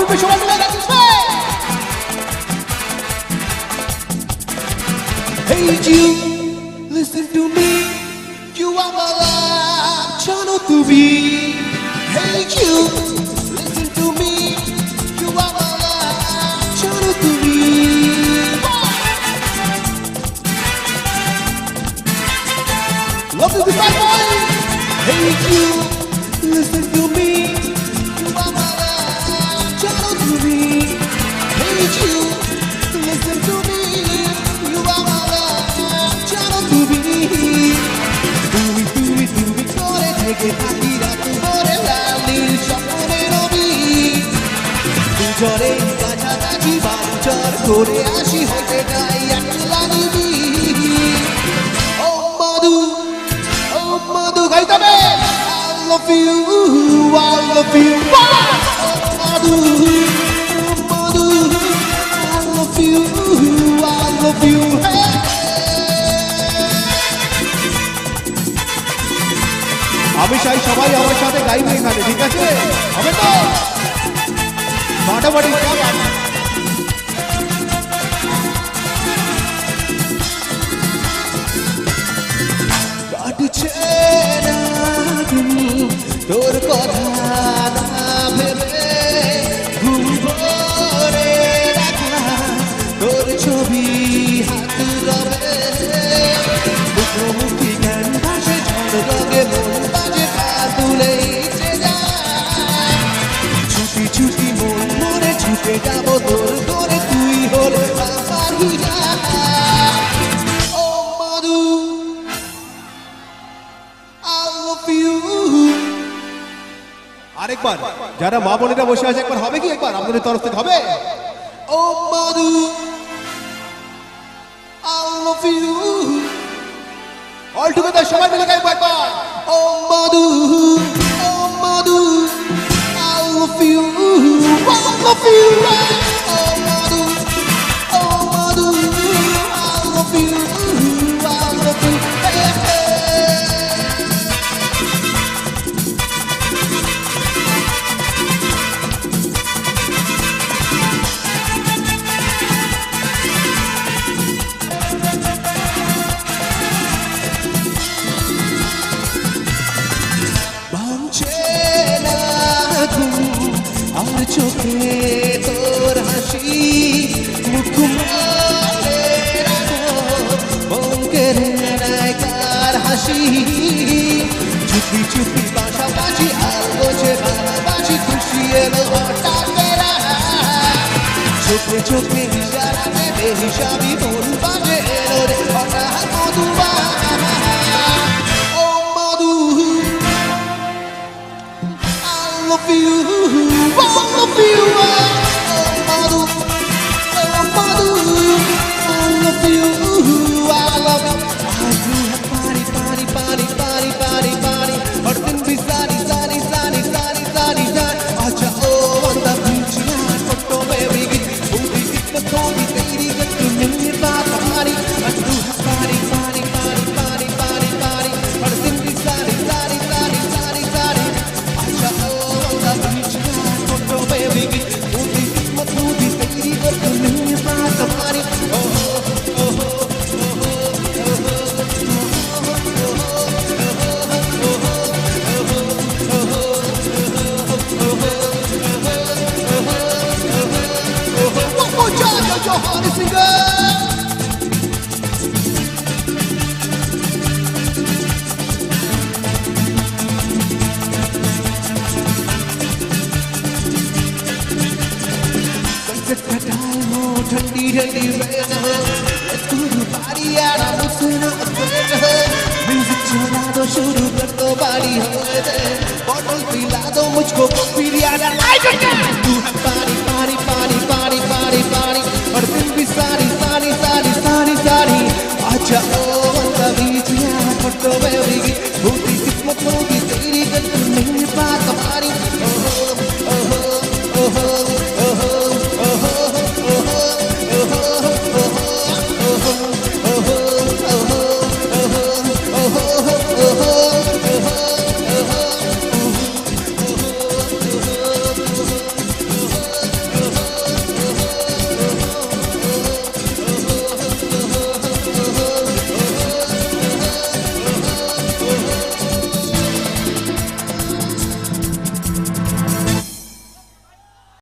তুমি সবাই মিলে নাচবে। Hey you, listen to me. You are my love, channel to be. Hey you, listen to me. You are my love, channel to be. Love is the bad boy. Hey you, listen to me. You are my love, channel to be. Hey you, listen to me. You are my love, channel to be. তুমি করে থেকে থাকি রাত ভরে লালির স্বপ্নে রবি। দুজনে কাছাকাছি বাঞ্চার করে আসি হতে গাই একলা নিবি। ও মধু, ও মধু গাইতে হবে। I love you, I love you. O Madhu, O Madhu, I love you, I love you. আমি চাই সবাই আমার সাথে গাইবে এখানে, ঠিক আছে? হবে তো ফাটাফাটি কাটছে না তুমি তোর কথা না ভেবে, ঘুম ভরে রাখা তোর ছবি হাত রবে। মুখোমুখি গান ভাসে ঝড় মন বাজে পা তুলেছে যায়। ছুটি ছুটি মন মরে ছুটে যাবো তোর করে, তুই হলে আমার হিরা। ও মধু, I love you. আরেকবার যারা মা বোনেরা বসে আছে একবার হবে কি? একবার আপনাদের তরফ থেকে হবে। ও মধু, I love you. All together সবাই মিলে গাইবো একবার। ও মধু, ও মধু, I love you, I love you. O Madhu, O Madhu, I love you, I love you. আর চোখে তোর হাসি, মুখ মনে রাখো বঙ্কের নায়িকার হাসি। চুপি চুপি পাশাপাশি আর বোঝে ভালোবাসি, খুশি এলো হঠাৎ এরা। চোখে চোখে ইশারাতে বেহিসাবি মন বাজে এলো রে হঠাৎ মধুবা। ও মধু, I love you, I love you. Oh madu, oh madu, I love you, I love you. आज भी है पानी पानी पानी पानी पानी पानी, हर दिन भी सारी सारी सारी सारी सारी सारी। आजा ओ वंदा बीच यार फोटो में भी बूढ़ी किस्मतों की तेरी गत मिलने बात हमारी। आज भी है पानी पानी पानी पानी पानी पानी, हर दिन भी सारी सारी सारी सारी सारी। आजा ओ वंदा बीच यार फोटो में भी बूढ़ी किस्मतों की तेरी गत मिलने बात हमारी। ओ हो ओ हो। Your heart is in girl. Sunset ka time ho, thandi thandi rain ho, let's go to party and I'm not afraid ho. Music चला दो शुरू कर दो party हो दे, bottle पिला दो मुझको पिया ना I don't care.